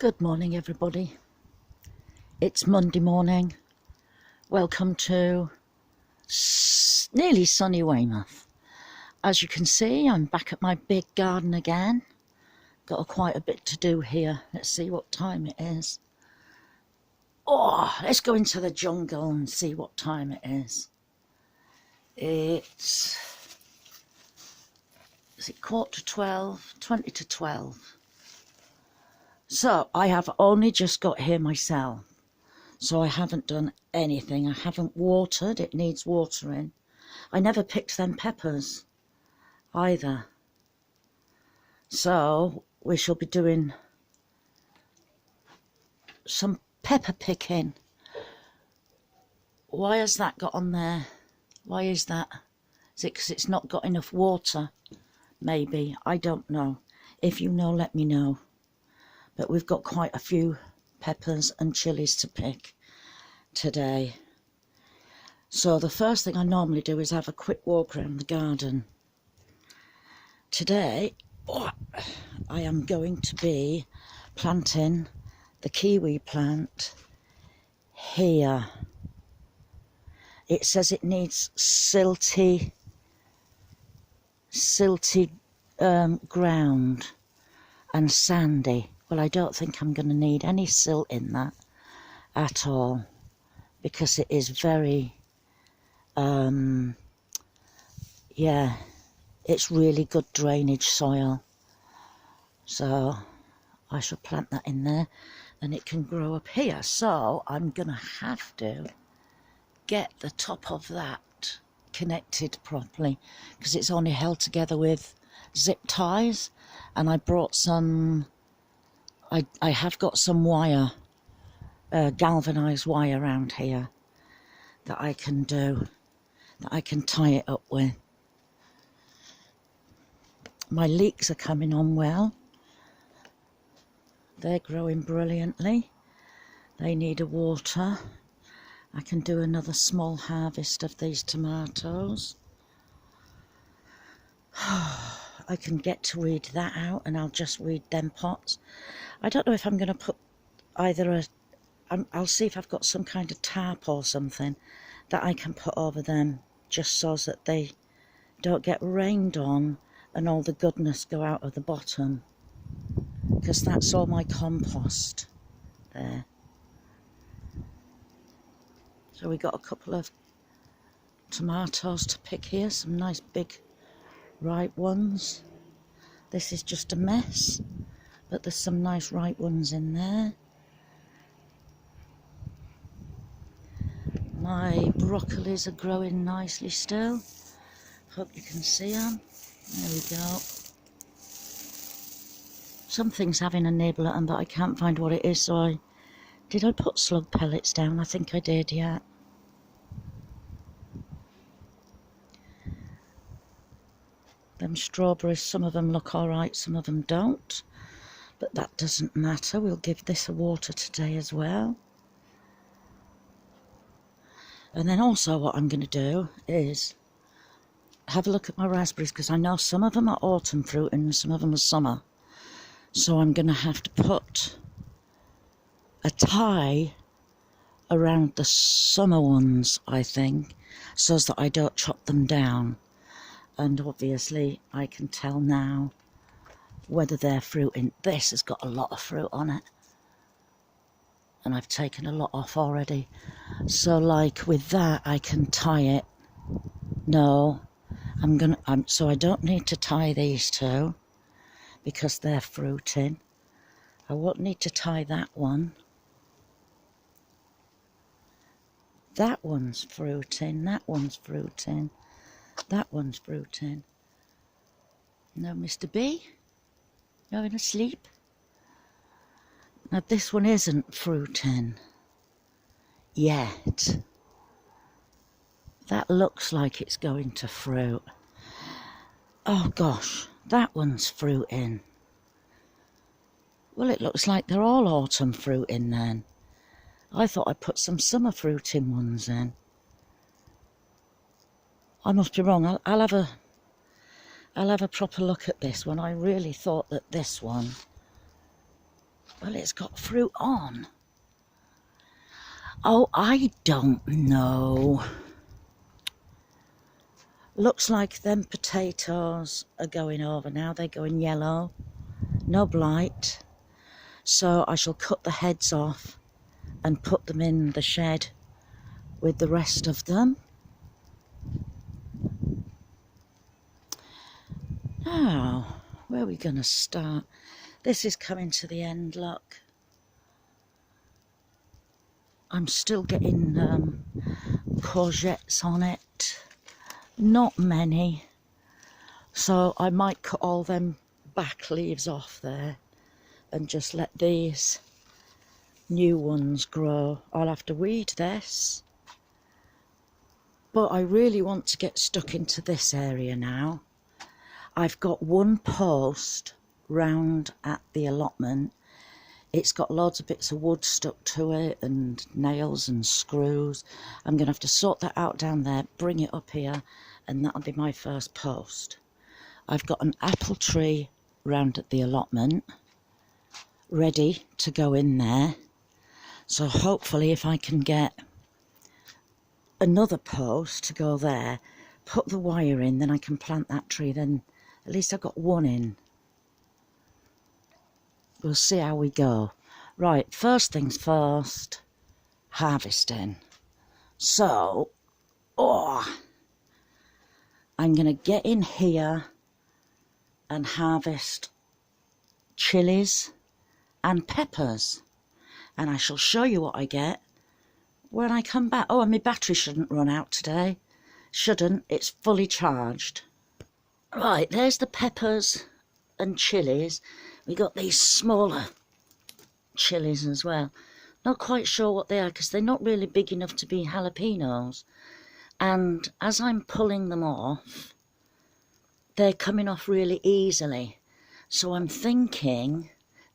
Good morning, everybody. It's Monday morning. Welcome to nearly sunny Weymouth. As you can see, I'm back at my big garden again. Got quite a bit to do here. Let's see what time it is. Oh, let's go into the jungle and see what time it is. Is it 11:45? 20 to 12. So I have only just got here myself, so I haven't done anything. I haven't watered. It needs watering. I never picked them peppers either, so we shall be doing some pepper picking. Why has that got on there? Why is that? Is it because it's not got enough water? Maybe. I don't know. If you know, let me know. But we've got quite a few peppers and chilies to pick today. So the first thing I normally do is have a quick walk around the garden. Today, I am going to be planting the kiwi plant here. It says it needs silty ground and sandy. Well, I don't think I'm going to need any silt in that at all, because it is very, it's really good drainage soil. So I shall plant that in there and it can grow up here. So I'm going to have to get the top of that connected properly, because it's only held together with zip ties, and I brought some, I have got some wire, galvanised wire around here that I can do, that I can tie it up with. My leeks are coming on well. They're growing brilliantly. They need a water. I can do another small harvest of these tomatoes. I can get to weed that out, and I'll just weed them pots. I don't know if I'm going to put either I'll see if I've got some kind of tarp or something that I can put over them, just so that they don't get rained on and all the goodness go out of the bottom, because that's all my compost there. So we got a couple of tomatoes to pick here, some nice big ripe ones. This is just a mess, but there's some nice ripe ones in there. My broccolis are growing nicely still. Hope you can see them. There we go. Something's having a nibble at them, but I can't find what it is, so did I put slug pellets down? I think I did, yeah. Them strawberries, some of them look alright, some of them don't. But that doesn't matter. We'll give this a water today as well. And then also what I'm going to do is have a look at my raspberries, because I know some of them are autumn fruit and some of them are summer. So I'm going to have to put a tie around the summer ones, I think, so that I don't chop them down. And obviously I can tell now whether they're fruiting. This has got a lot of fruit on it, and I've taken a lot off already. So like with that, I can tie it. No, so I don't need to tie these two because they're fruiting. I won't need to tie that one. That one's fruiting, that one's fruiting, that one's fruiting. No, Mr. B, going to sleep. Now this one isn't fruiting yet. That looks like it's going to fruit. Oh gosh, that one's fruiting. Well, it looks like they're all autumn fruiting then. I thought I'd put some summer fruiting ones in. I must be wrong. I'll have a proper look at this one. I really thought that this one Well, it's got fruit on. Oh, I don't know. Looks like them potatoes are going over now. They're going yellow. No blight. So I shall cut the heads off and put them in the shed with the rest of them. Now, where are we going to start? This is coming to the end, look. I'm still getting courgettes on it. Not many. So I might cut all them back leaves off there and just let these new ones grow. I'll have to weed this. But I really want to get stuck into this area now. I've got one post round at the allotment. It's got loads of bits of wood stuck to it and nails and screws. I'm going to have to sort that out down there, bring it up here, and that'll be my first post. I've got an apple tree round at the allotment ready to go in there. So hopefully if I can get another post to go there, put the wire in, then I can plant that tree, then at least I've got one in. We'll see how we go. Right, first things first, harvesting. So, I'm going to get in here and harvest chilies and peppers. And I shall show you what I get when I come back. Oh, and my battery shouldn't run out today. Shouldn't, it's fully charged. Right, there's the peppers and chilies. We got these smaller chilies as well. Not quite sure what they are because they're not really big enough to be jalapenos. And as I'm pulling them off, they're coming off really easily. So I'm thinking,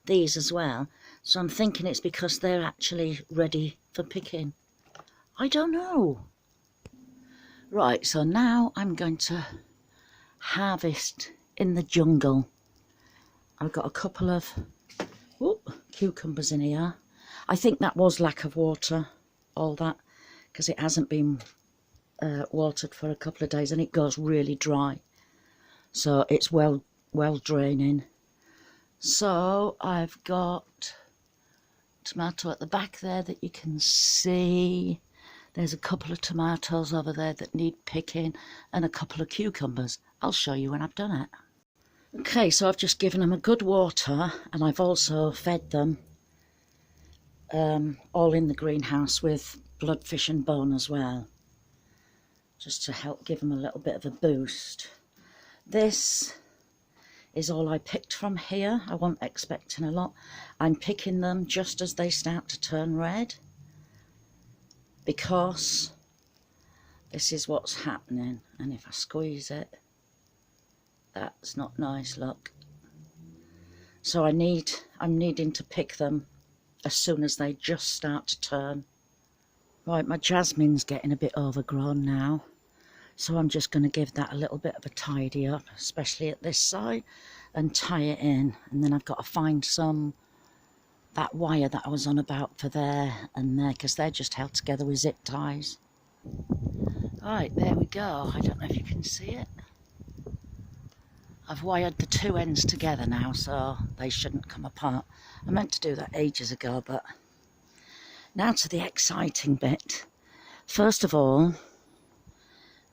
these as well, so I'm thinking it's because they're actually ready for picking. I don't know. Right, so now I'm going to harvest in the jungle. I've got a couple of cucumbers in here. I think that was lack of water, all that, because it hasn't been watered for a couple of days and it goes really dry. So it's well draining. So I've got tomato at the back there that you can see. There's a couple of tomatoes over there that need picking and a couple of cucumbers. I'll show you when I've done it. Okay, so I've just given them a good water and I've also fed them all in the greenhouse with bloodfish and bone as well, just to help give them a little bit of a boost. This is all I picked from here. I wasn't expecting a lot. I'm picking them just as they start to turn red because this is what's happening. And if I squeeze it, that's not nice, look. So I'm needing to pick them as soon as they just start to turn. Right, my jasmine's getting a bit overgrown now. So I'm just going to give that a little bit of a tidy up, especially at this side, and tie it in. And then I've got to find that wire that I was on about for there and there, because they're just held together with zip ties. Right, there we go. I don't know if you can see it. I've wired the two ends together now, so they shouldn't come apart. I meant to do that ages ago, but now to the exciting bit. First of all,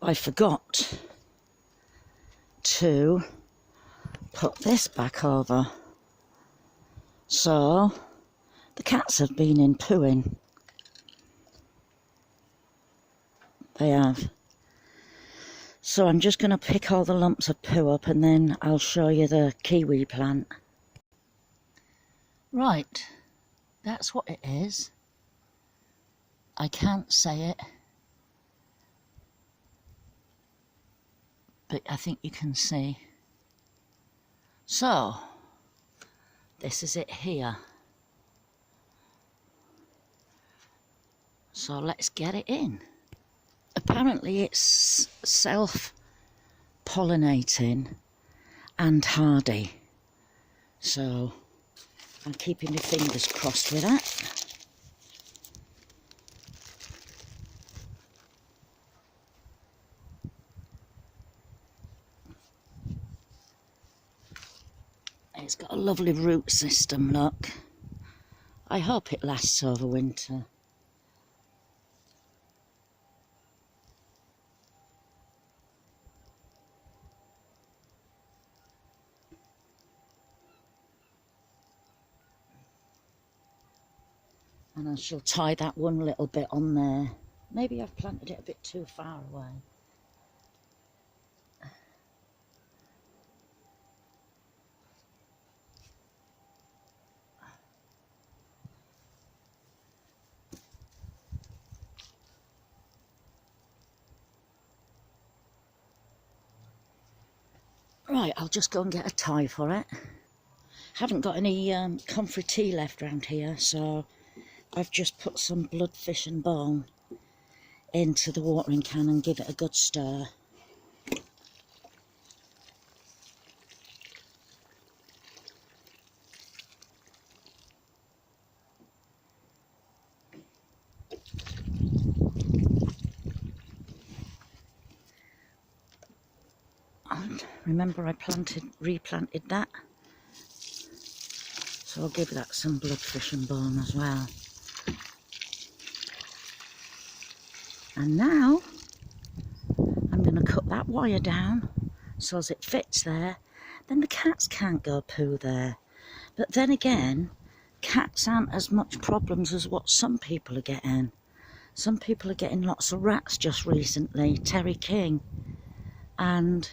I forgot to put this back over. So the cats have been in pooing. They have. So I'm just going to pick all the lumps of poo up and then I'll show you the kiwi plant. Right, that's what it is. I can't say it, but I think you can see. So, this is it here. So let's get it in. Apparently it's self-pollinating and hardy. So I'm keeping my fingers crossed with that. It's got a lovely root system, look. I hope it lasts over winter. And I shall tie that one little bit on there. Maybe I've planted it a bit too far away. Right, I'll just go and get a tie for it. Haven't got any comfrey tea left round here, so I've just put some bloodfish and bone into the watering can and give it a good stir. And remember I replanted that, so I'll give that some bloodfish and bone as well. And now I'm going to cut that wire down so as it fits there. Then the cats can't go poo there. But then again, cats aren't as much problems as what some people are getting. Some people are getting lots of rats just recently, Terry King, and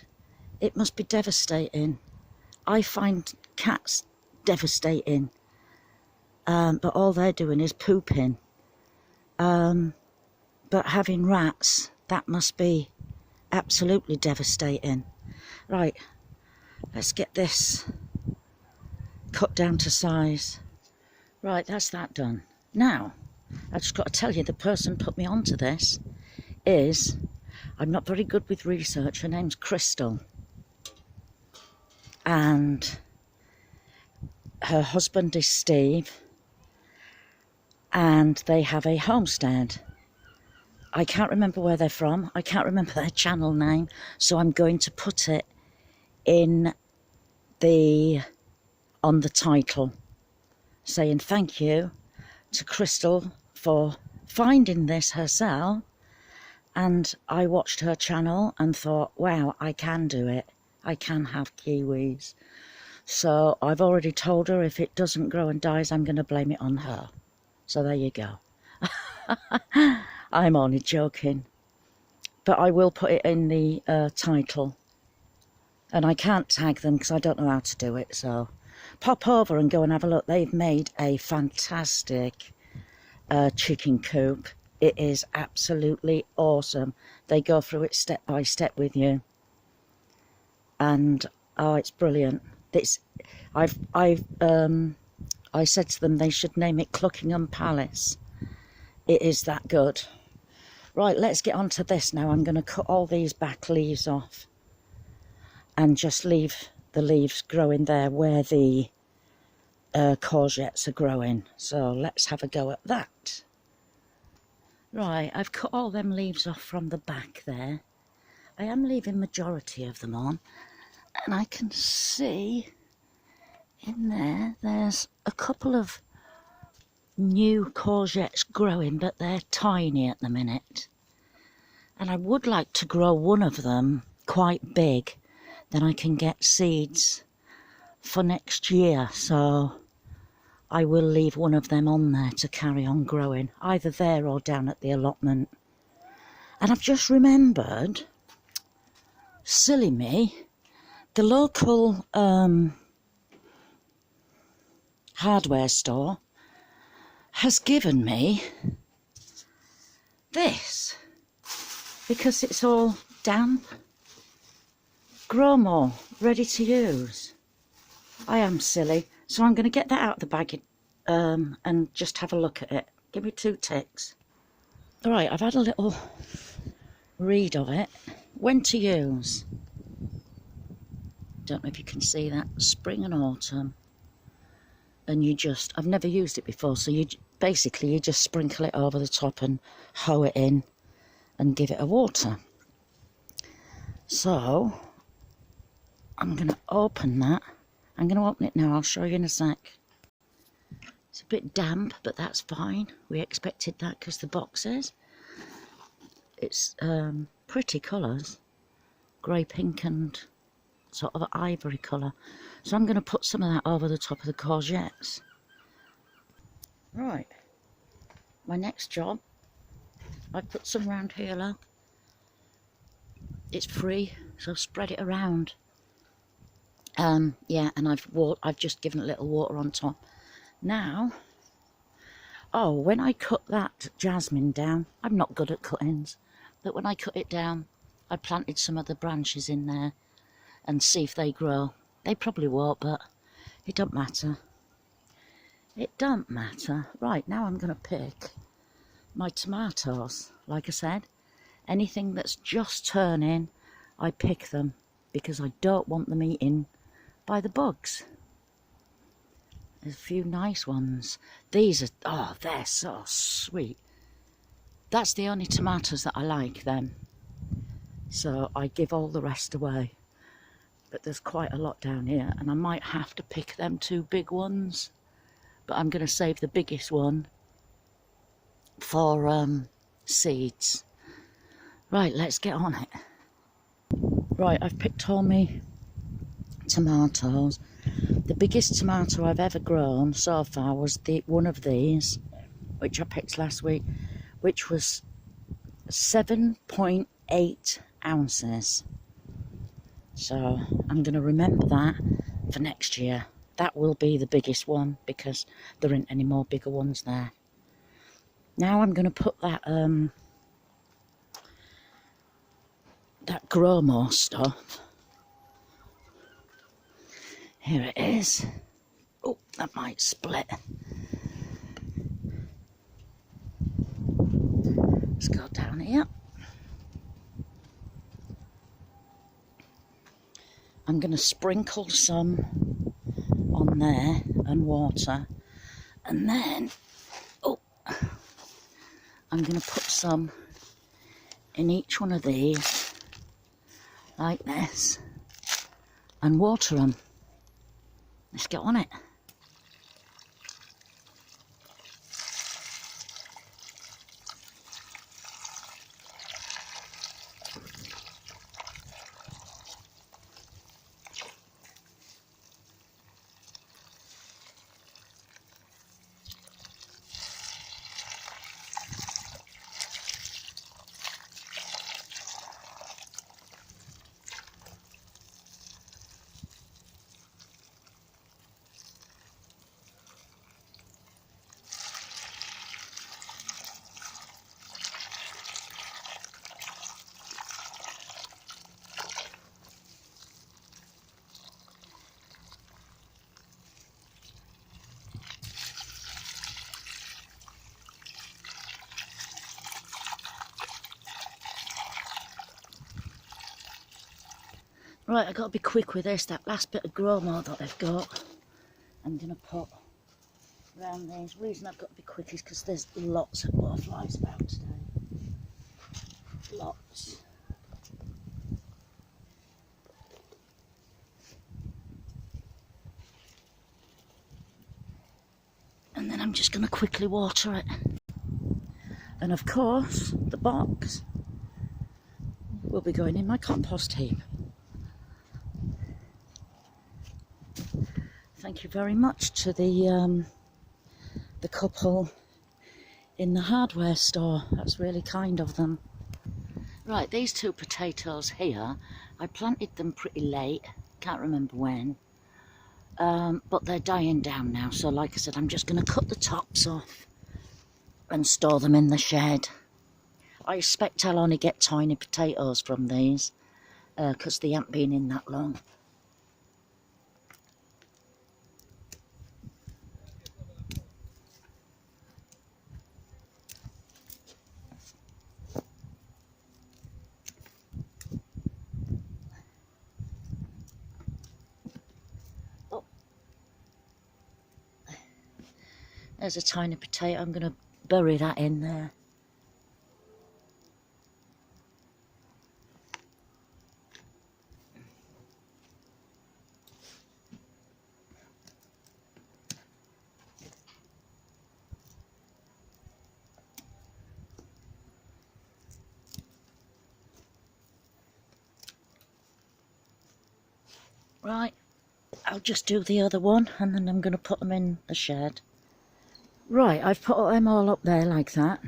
it must be devastating. I find cats devastating, but all they're doing is pooping. But having rats, that must be absolutely devastating. Right, let's get this cut down to size. Right, that's that done. Now, I just got to tell you, the person put me onto this is, I'm not very good with research, her name's Kristle. And her husband is Steve, and they have a homestead. I can't remember where they're from, I can't remember their channel name, so I'm going to put it in on the title, saying thank you to Kristle for finding this herself. And I watched her channel and thought, wow, I can do it. I can have kiwis. So I've already told her if it doesn't grow and dies, I'm going to blame it on her. So there you go. I'm only joking. But I will put it in the title. And I can't tag them because I don't know how to do it. So pop over and go and have a look. They've made a fantastic chicken coop. It is absolutely awesome. They go through it step by step with you. And oh, it's brilliant. I said to them they should name it Cluckingham Palace. It is that good. Right, let's get on to this now. I'm going to cut all these back leaves off and just leave the leaves growing there where the courgettes are growing. So let's have a go at that. Right, I've cut all them leaves off from the back there. I am leaving majority of them on, and I can see in there's a couple of new courgettes growing, but they're tiny at the minute. And I would like to grow one of them quite big, then I can get seeds for next year. So I will leave one of them on there to carry on growing, either there or down at the allotment. And I've just remembered, silly me, the local hardware store has given me this because it's all damp. Grow more, ready to use. I am silly, so I'm going to get that out of the bag and just have a look at it. Give me 2 ticks. Alright, I've had a little read of it. When to use. Don't know if you can see that. Spring and autumn. and you just, I've never used it before, so you basically you just sprinkle it over the top and hoe it in and give it a water. So I'm going to open that. I'm going to open it now. I'll show you in a sec. It's a bit damp, but that's fine. We expected that because the box is. It's pretty colours. Grey, pink and sort of ivory colour. So I'm going to put some of that over the top of the courgettes. Right. My next job, I put some round here, look. It's free, so spread it around. Yeah, and I've just given a little water on top. Now, oh, when I cut that jasmine down, I'm not good at cuttings, but when I cut it down, I planted some of the branches in there and see if they grow. They probably won't, but it don't matter. It don't matter. Right, now I'm going to pick my tomatoes. Like I said, anything that's just turning, I pick them because I don't want them eaten by the bugs. There's a few nice ones. These are, oh, they're so sweet. That's the only tomatoes that I like, them. So I give all the rest away. But there's quite a lot down here, and I might have to pick them two big ones. But I'm going to save the biggest one for seeds. Right, let's get on it. Right, I've picked all my tomatoes. The biggest tomato I've ever grown so far was one of these, which I picked last week, which was 7.8 ounces. So I'm going to remember that for next year. That will be the biggest one because there aren't any more bigger ones there. Now I'm going to put that that Gromo stuff. Here it is. Oh, that might split. Let's go down here. I'm going to sprinkle some on there and water, and then I'm going to put some in each one of these like this and water them. Let's get on it. Right, I've got to be quick with this. That last bit of Gromo that I've got, I'm going to put around these. The reason I've got to be quick is because there's lots of butterflies about today. Lots. And then I'm just going to quickly water it. And of course, the box will be going in my compost heap. Thank you very much to the couple in the hardware store. That's really kind of them. Right, these two potatoes here, I planted them pretty late, can't remember when, but they're dying down now. So like I said, I'm just going to cut the tops off and store them in the shed. I expect I'll only get tiny potatoes from these because they haven't been in that long. There's a tiny potato. I'm going to bury that in there. Right, I'll just do the other one and then I'm going to put them in the shed. Right, I've put them all up there like that.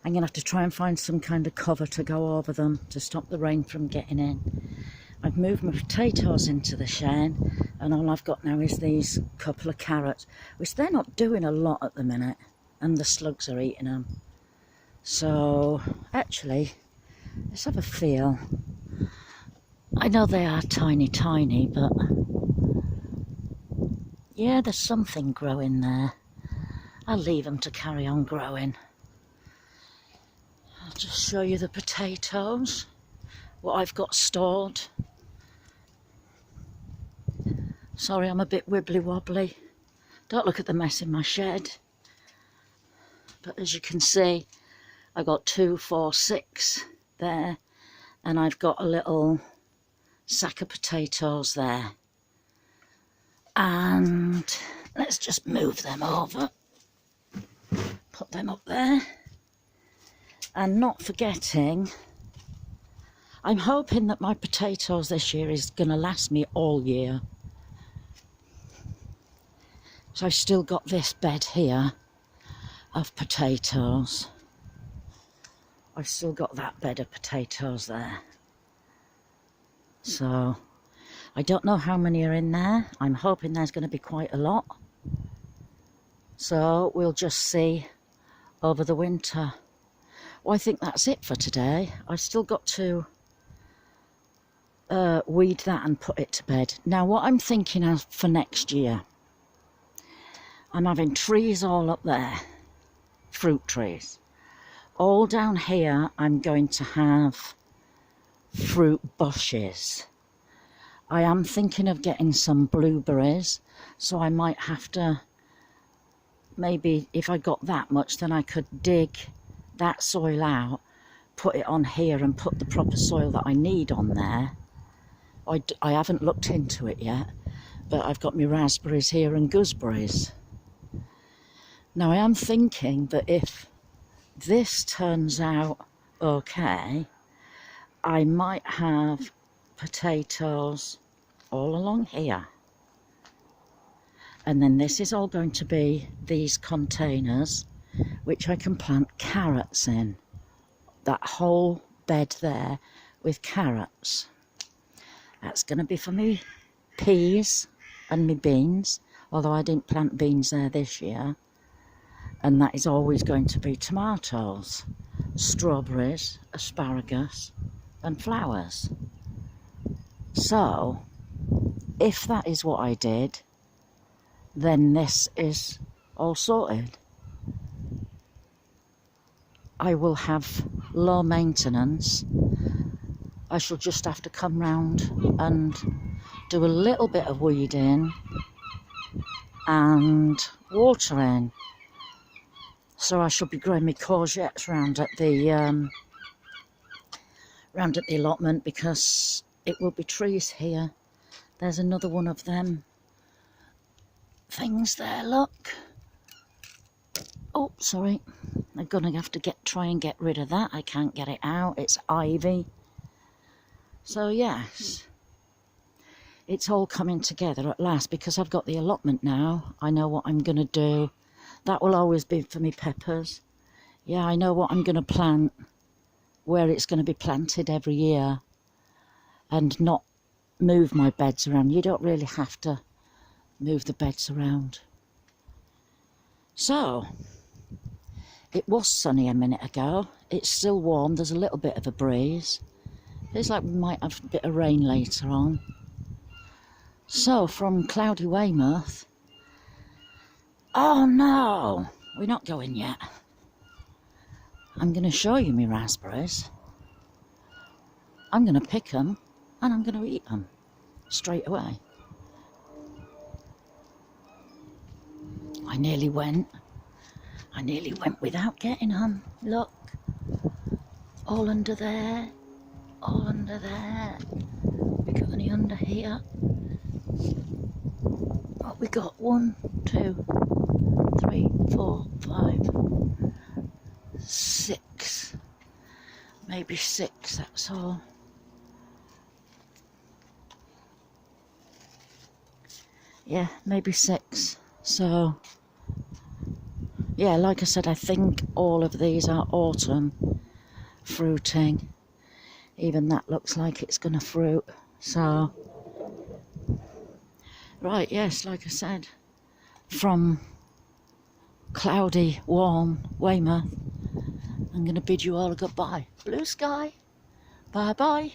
I'm going to have to try and find some kind of cover to go over them to stop the rain from getting in. I've moved my potatoes into the shed and all I've got now is these couple of carrots, which they're not doing a lot at the minute, and the slugs are eating them. So, actually, let's have a feel. I know they are tiny, but yeah, there's something growing there. I'll leave them to carry on growing. I'll just show you the potatoes, what I've got stored. Sorry, I'm a bit wibbly wobbly. Don't look at the mess in my shed. But as you can see, I've got 2, 4, 6 there, and I've got a little sack of potatoes there. And let's just move them over. Put them up there. And not forgetting, I'm hoping that my potatoes this year is going to last me all year. So I've still got this bed here of potatoes. I've still got that bed of potatoes there. So I don't know how many are in there. I'm hoping there's going to be quite a lot. So we'll just see over the winter. Well, I think that's it for today. I've still got to weed that and put it to bed. Now what I'm thinking of for next year, I'm having trees all up there, fruit trees. All down here I'm going to have fruit bushes. I am thinking of getting some blueberries, so I might have to, maybe if I got that much, then I could dig that soil out, put it on here and put the proper soil that I need on there. I haven't looked into it yet, but I've got my raspberries here and gooseberries. Now I am thinking that if this turns out okay, I might have potatoes all along here. And then this is all going to be these containers, which I can plant carrots in. That whole bed there with carrots. That's going to be for me peas and me beans, although I didn't plant beans there this year. And that is always going to be tomatoes, strawberries, asparagus and flowers. So, if that is what I did, then this is all sorted. I will have low maintenance. I shall just have to come round and do a little bit of weeding and watering. So I shall be growing my courgettes round at the allotment, because it will be trees here. There's another one of them things there, look. Oh, sorry. I'm gonna have to try and get rid of that. I can't get it out. It's ivy. So yes, it's all coming together at last, because I've got the allotment now. I know what I'm gonna do. That will always be for me peppers. Yeah, I know what I'm gonna plant, where it's gonna be planted every year, and not move my beds around. You don't really have to move the beds around. So, it was sunny a minute ago. It's still warm. There's a little bit of a breeze. Feels like we might have a bit of rain later on. So, from cloudy Weymouth... Oh no! We're not going yet. I'm going to show you my raspberries. I'm going to pick them and I'm going to eat them straight away. I nearly went without getting them. Look, all under there, all under there. We got any under here? What we got? 1, 2, 3, 4, 5, 6. Maybe 6, that's all. Yeah, maybe 6. So, yeah, like I said, I think all of these are autumn fruiting. Even that looks like it's going to fruit. So, right, yes, like I said, from cloudy, warm Weymouth, I'm going to bid you all a goodbye. Blue sky. Bye-bye.